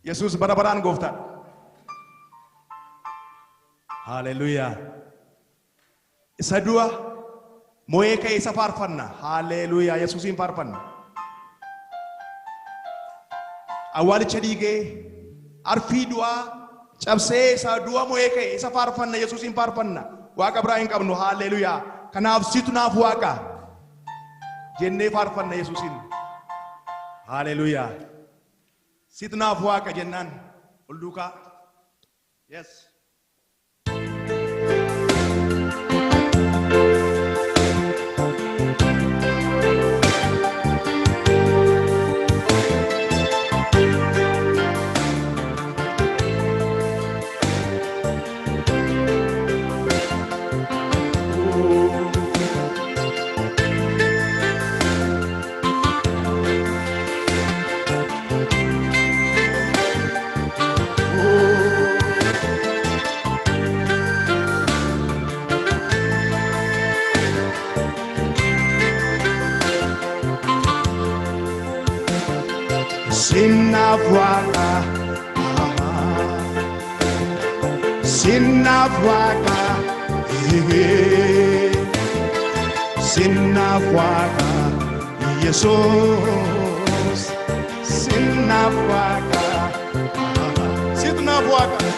Yesus bara-baraan gooftaan. Haleluyaa. Isa du'a mo'ee ka'e isa faarfanna. Haleluyaa. Yesuusin faarfanna. Awwaalicha dhiigee arfii du'aa cabsee isa du'a mo'ee ka'e isa faarfanna. Yesuusin faarfanna. Waaqa biraa hin qabnu. Haleluyaa. Kanaaf situ naaf waaqa jennee faarfanna Yesuusin. Haleluyaa. Situ naaf waaqa jennaan ol duukaa. Yes. Sinafuaka, sinafuaka, Jesus, sinafuaka, sinafuaka,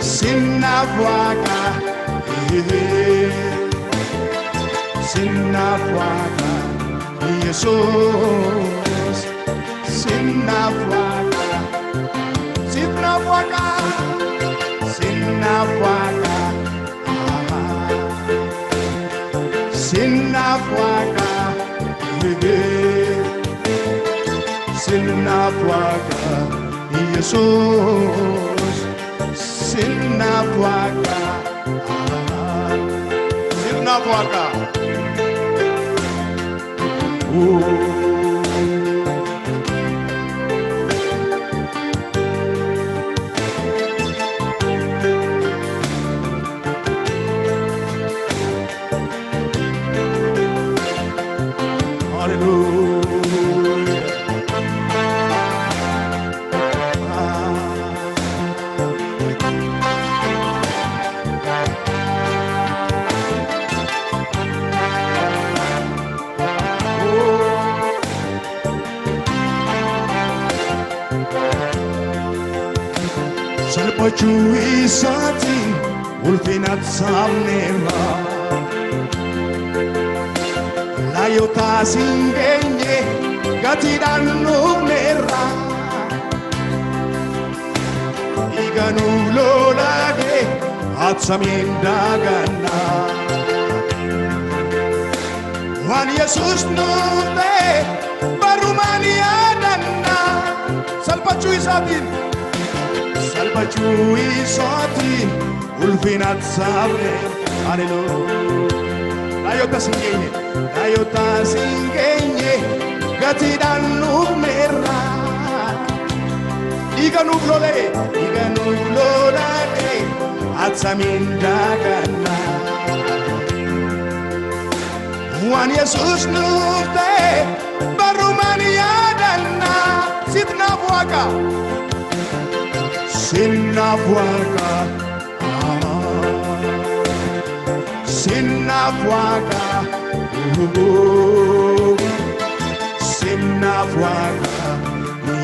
sinafuaka, sinafuaka, Jesus. Sinafuaka, sinafuaka, sinafuaka, sinafuaka, sinafuaka, Jesus, sinafuaka, sinafuaka. Salphachuu isaatiin ulfina sabneerra laayotaas hin geenye gatiidhaan dhufneerra dhiiga nuuf lolaage atsamiin daaganna waan Yesuus nuuf ta'e barumaan yaadanna salphachuu isaatiin. Salphachuu isaatiin ulfina sabneerra. Haleluyaa. Laayotaas hin geenye, laayotaas hin geenye gatiidhaan dhufneerra dhiiga nuuf lolaage atsamiin daaganna waan Yesuus nuuf ta'e barumaan yaadanna situ naaf waaqa. Sinafuaka, sinafuaka, sinafuaka,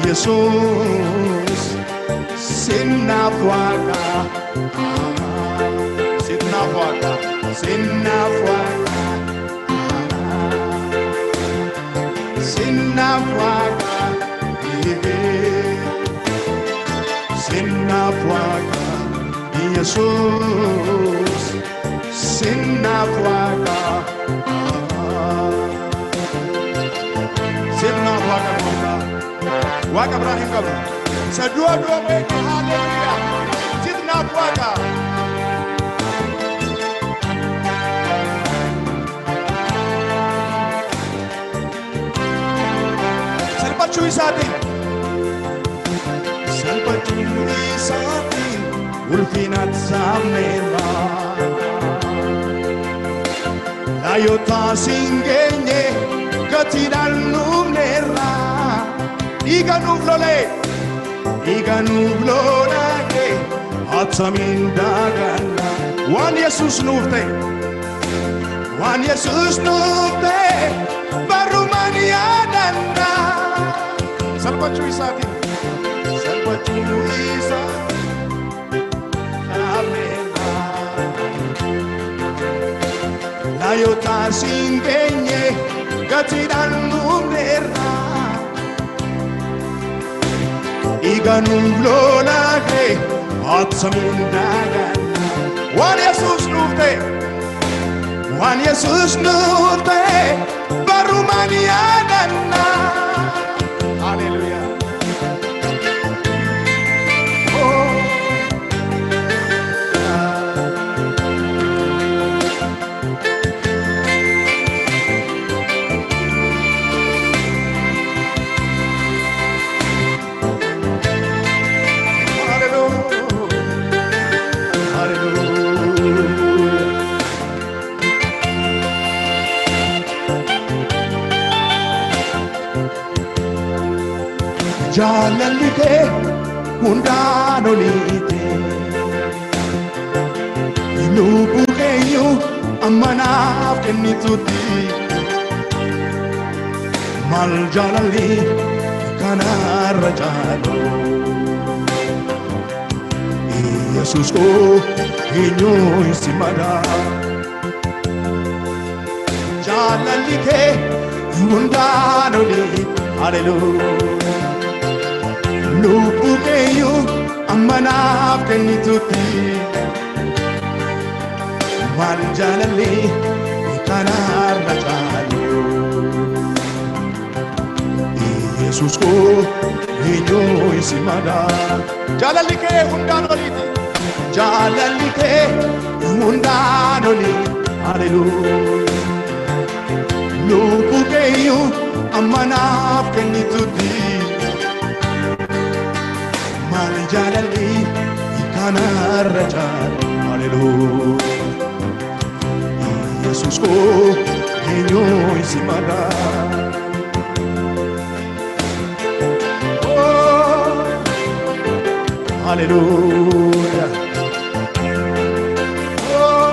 Jesus, sinafuaka, sinafuaka, sinafuaka, sinafuaka. Sinafuaka, Jesus, sinafuaka, sinafuaka, Waaqa biraa hin qabnu. Isa du'a beeke, haleluyaa, sinafuaka. Salphachuu isaatiin. Salphachuu isaatiin ulfina sabneerra laayotaas hin geenye gatiidhaan dhumneerra dhiiga nuuf lolee dhiiga nuuf lolaakee attamiin daaganna waan Yesuus nuuf ta'e waan Yesuus nuuf ta'e barumaan yaadanna salphachuu isaatiin salphachuu isaa laayota siin geenye gatiidhaan dhumneerra dhiiga nuuf lolaakee attamiin daaganna waan Yesuus nuuf ta'e waan Yesuus nuuf ta'e barumaan yaadanna. Hallelujah. Jaalalli kee hundaan oliite lubbuu keenya amma naaf kennitutti maal jaalalli kanarra caalu Yesuus koo eenyuun si madaa jaalalli kee hundaan oliite hallelujah lubbuu keenya amma naaf kennitutti maal jaalalli kanarra caalu Yesuus koo eenyuun si madaa jaalalli kee hundaan oliiti jaalalli kee hundaan oliiti hallelujah lubbuu keenya amma naaf kennitutti maal jaalalli kanarra caalu hallelujah Yesuus koo eenyuun si madaa oh hallelujah oh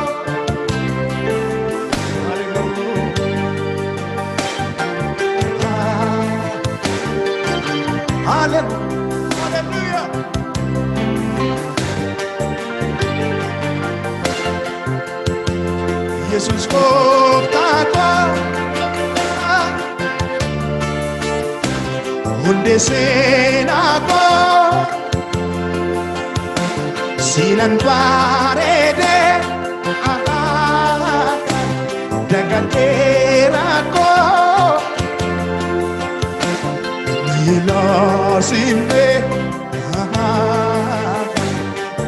hallelujah hallelujah Yesuus gooftaa koo hundee seenaa koo siinan bareede daganteera koo yilaasimne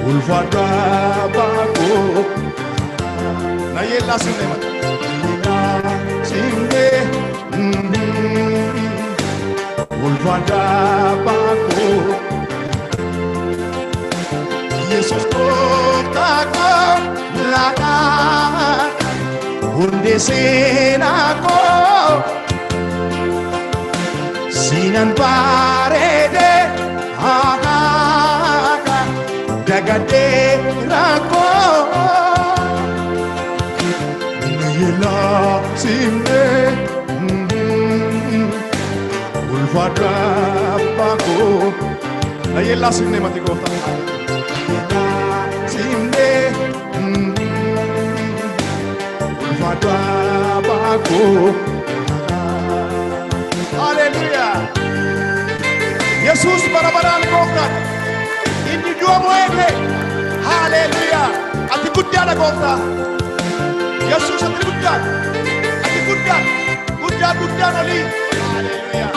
ulfaadhaa baakoo na yella simne ulfada bako Yesus kotako laka hunde senako sinan parede hakaka dagade rako yella simne ulfada bako na yella simne mati kota simne ulfada bako hallelujah Yesus barabaran kota inni dua moete hallelujah ati guddaa kota Yesus ati guddaa oli hallelujah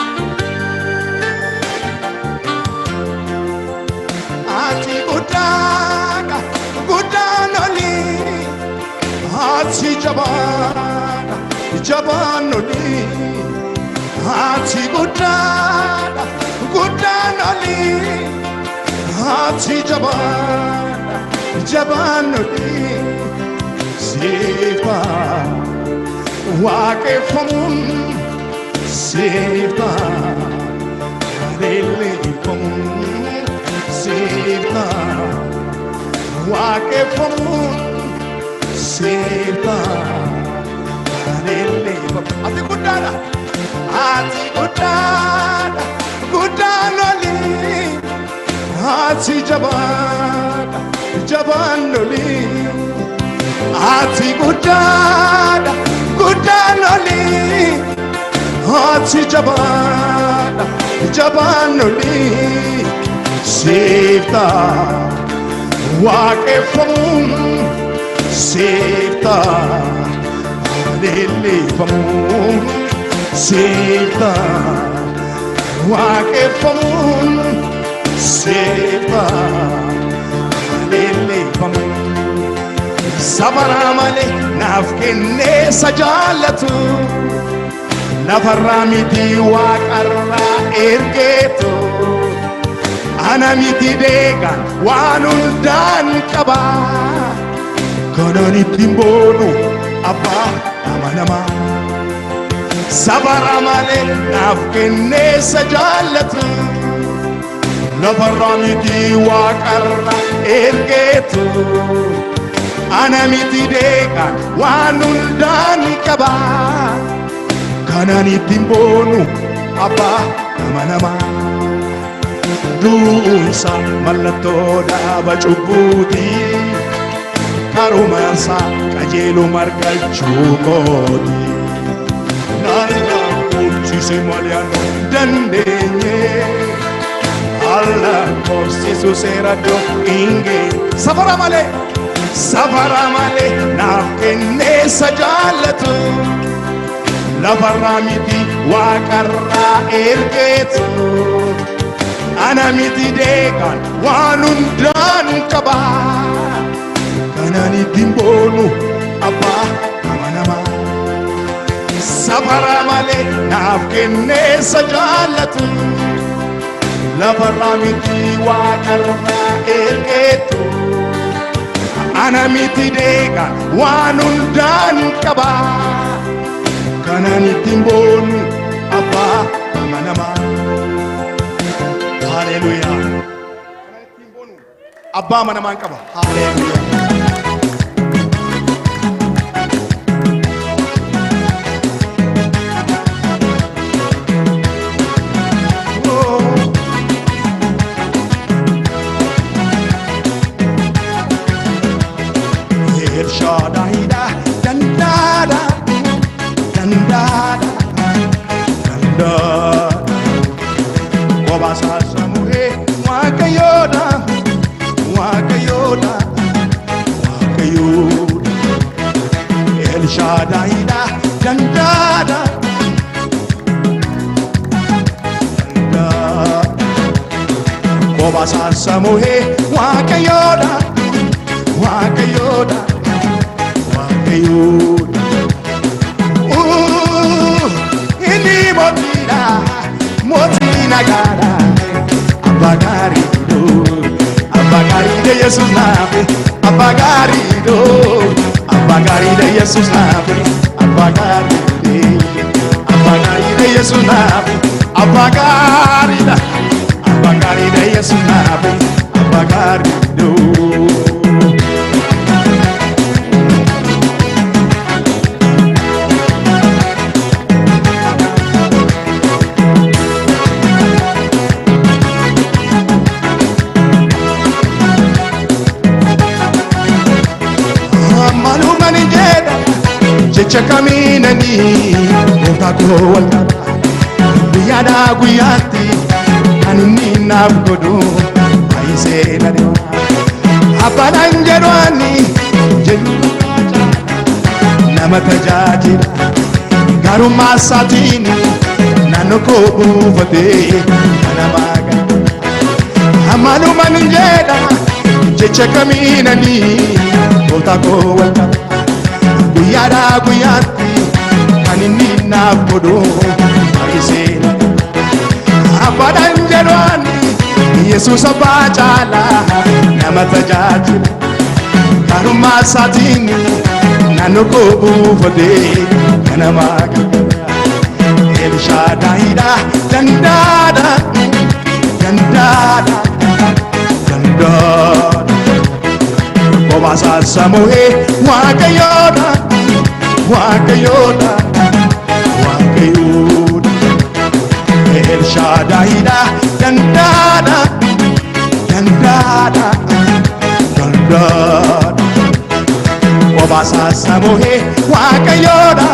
ati guddaa oli ati jabaan oli ati guddaa oli ati jabaan oli sifa waaqeffamuun Sifta Adelefamu Sifta Waaqeffamu Sifta Adelefamu Ati guddaadha Ati guddaadha Guddaan oli Ati jabaadha Jabaan oli Ati guddaadha Guddaan oli Ati jabaadha Jabaan oli Sifta Waaqeffamu Sifta Adelefamu Sifta Waaqeffamu Sifta Adelefamu Sabara malee naaf kennee jaallatu lafarraa miti waaqarraa ergeetu ana miti deegaan waan hundaan qaba kanan ittiin boonu abbaa amanamaa sabara malee naaf kennee jaallatu lafarraa miti waaqarraa ergeetu ana miti deegaan waan hundaan qaba kanan ittiin boonu abbaa amanamaa du'uunsa mallattoo dhaaba cubbuuti karumaansaa qajeeluu margachuu kooti naannoo bulchise malee dandeenye alla korsiisu seeradoo inge safara malee naaf kennee jaallatu lafarraa miti waaqarraa ergeetu ana miti deegaan waan hundaan qaba kanan ittiin boonu abbaa amanamaa safara malee naaf kennee jaallatu lafarraa miti waaqarraa ergeetu ana miti deegaan waan hundaan qaba kanan ittiin boonu abbaa amanamaa Hallelujah kanan ittiin boonu abbaa amanamaan qaba Hallelujah Samuhe Wakayoda Wakayoda Wakayoda Ini motina gara Abagari do Abagari de Jesus nabe Abagari do Abagari de Jesus nabe Abagari de Jesus nabe Abagari da Abagari de Jesus nabe Abagari do Chakaminani Otako walkata Biyada guyati Kanini nabgodo Aise nadewa Apanan jedwani Jenu Nama tajajira Garuma satini Nanoko ufate Anamaga Amanu manjeda Chakaminani Otako walkata Guyada guyati kanini nabgodo aisela abadan jedwani Jesus abajala namatajaji karuma satini nanoko ufade kanamaga El Shaddai da dandada dandada dandada Obasa Samoe Wakayoda Wakayoda Wakayoda El Shaddai da dandada dandada dandada Obasa Samoe Wakayoda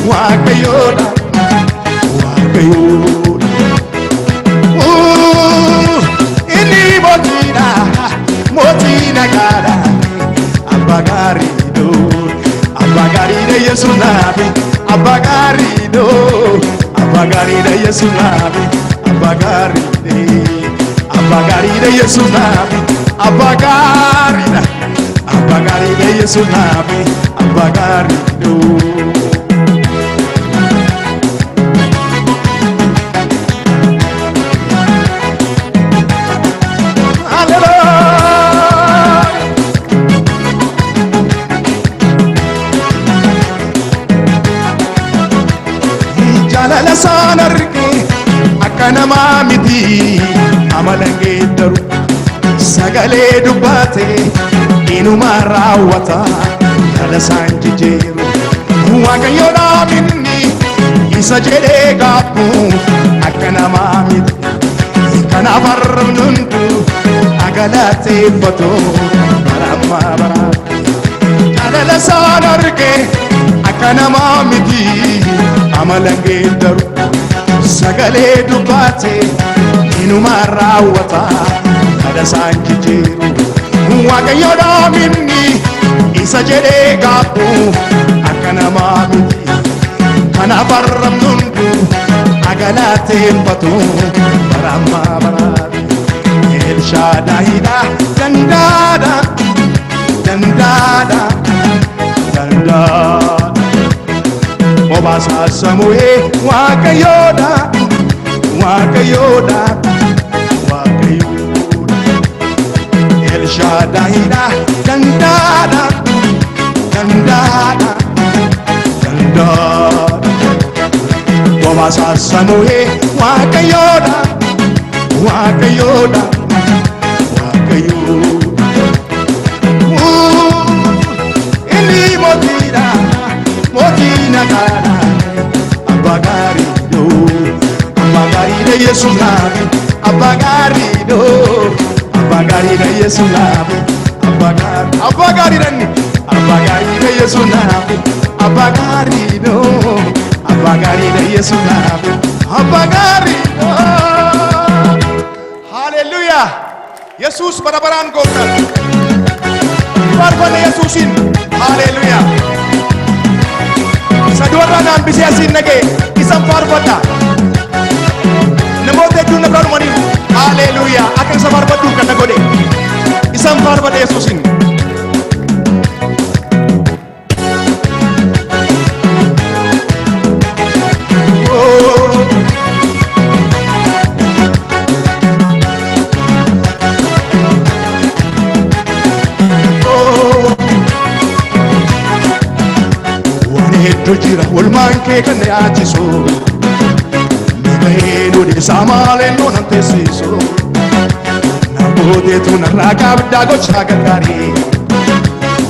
Wakayoda Wakayoda Ini motina gara Abagarido Abagaride Yesu nabi Abagarido Abagaride Yesu nabi Abagaride Yesu nabi Abagaride Yesu nabi Abagarido Jalala sanarke akana mamiti amalange daru sagale dubate inuma rawata kala sanjijeru wakayoda minni isajere gapu akana mamiti kana farnuntu agalate foto barama bara jalala sanarke akana mamiti amalange daru sagale dubate inuma rawata kada sanjijeru wakayoda minni isajere gapu akana mamiti kana barramnundu agalate patu barama barati El Shaddai da dandada dandada dandada Obasa Samoe Wakayoda Wakayoda Wakayoda El Shaddai da dandada dandada dandada Obasa Samoe Wakayoda Wakayoda Wakayoda Ini motina gara Abagarido Abagaride Yesu nabi Abagarido Abagaride Yesu nabi Abagaride Yesu nabi Abagarido Abagaride Yesu nabi Abagarido Hallelujah Yesus barabaran goftal Barbane Yesusin Hallelujah Saduara nan bisa sin nage isam farbata Namo te tuna brahmani Hallelujah akan sabar batu kata gode isam farbata Yesusin Jira walmanke kane achiso Mikaelo de samale non antesiso Nabode tu naraka dago chagandari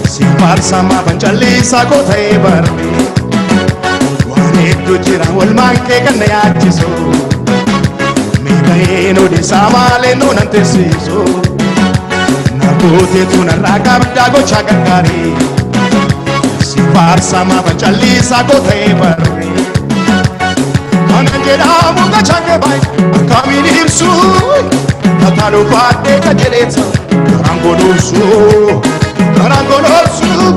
Si parsa ma banjali sa kota e barmi Wanedo jira walmanke kane achiso Mikaelo de samale non antesiso Nabode tu naraka dago chagandari Parsa ma banchalisa kote barri Anangera muga change bai Akamini hirsu Tatalu pate kajeleta Karangolosu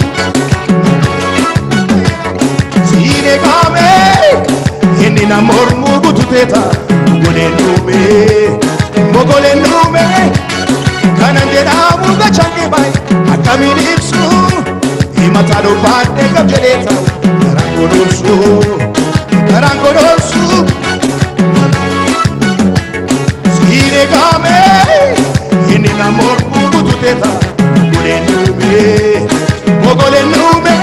Sine kame Hindi na mormu gututeta Mogole nume Anangera muga change bai Akamini hirsu Matalo pate kajeleta Karangolosu Sine kame Hindi na mormu gututeta Mogole nume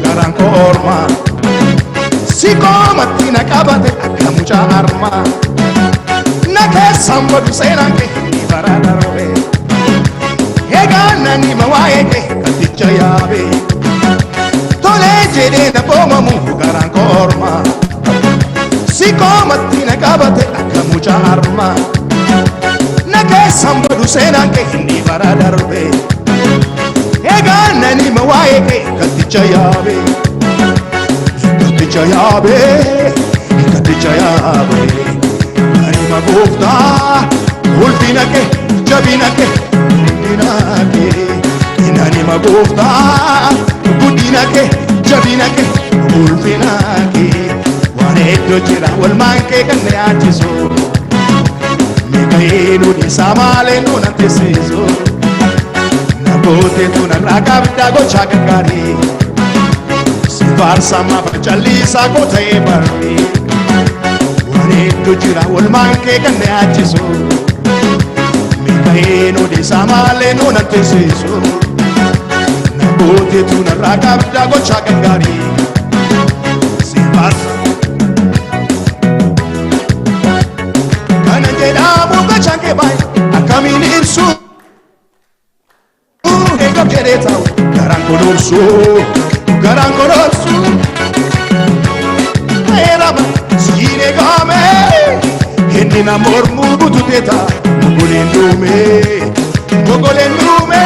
garaan koo ormaa si koomatti na qabate akka mucaa harmaa na keessan badu seenaan kee ni bara darbe egaa nani ma waa'ee kee katticha yaabe tolee jedhee na boomamu garaan koo ormaa si koomatti na qabate akka mucaa harmaa na keessan badu seenaan kee ni bara darbe egaa nani ma waa'ee kee katticha yaabe katticha yaabe katticha yaabe nani ma gooftaa ulfina kee jabina kee guddina kee nani ma gooftaa guddina kee jabina kee ulfina kee waan hedduu jira walmaan kee kan na yaachisu miikaa'elu dhiisaa maalee nuun antisiisu namoota tunarraa qabdaa gochaa gaggaarii si faarsaa facallisaa koo ta'ee barri waan hedduu jira walmaan kee kan na yaachisu miikaa'elu dhiisaa maalee nuun antisiisu namoota tunarraa qabdaa gochaa gaggaarii si faarsaa kana jedhamu gochaan kee baay'ee akkamiin ibsu eegam jedhee ta'u garaan konoorsu garaan konoorsu eerama siin eegame inni na mormuu bututee ta'a mogoleen duume mogoleen duume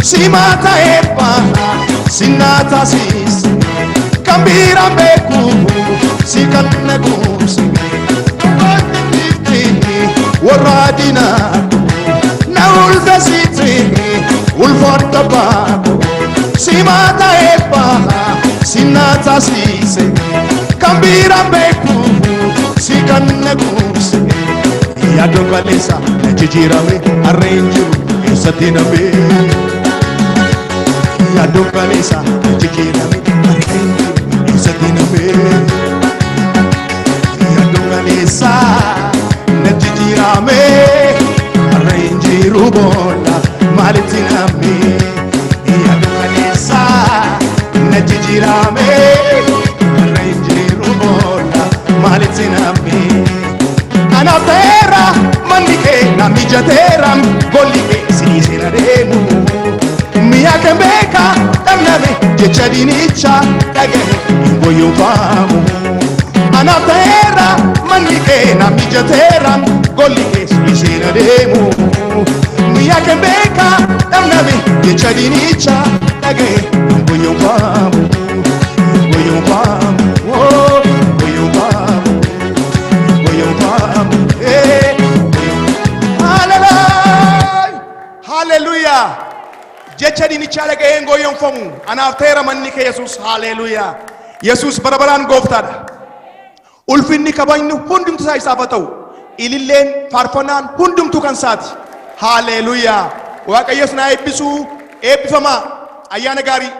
Simata epa, sinata sis, kambira beku, si kanne kusi, waradina, na ulda sitrini, ulfatta baku, simata epa, sinata sis, kambira beku, si kanne kusi, yado kalesa, jijirame, arrange, satiname. Yado kalesa jikirame satiname yado kalesa najikirame arrange rubola malitiname yado kalesa najikirame arrange rubola malitiname anatera mandike namijatera golike sinisera demu Mia kembeka tamname jecha dinicha kagere boyo famu anatera manike na mijatera golike sisina demu Mia kembeka tamname jecha dinicha kagere boyo famu oh boyo famu hallelujah jecha dinicha lageen goyon famu anaftera mannike yesus hallelujah yesus barabaran goftadha ulfinni kabajnu hundumtu isaa isafatau ililleen farfanaan hundumtu kan saati hallelujah waaqayyo na eebbisu eebbifama ayyaana gaarii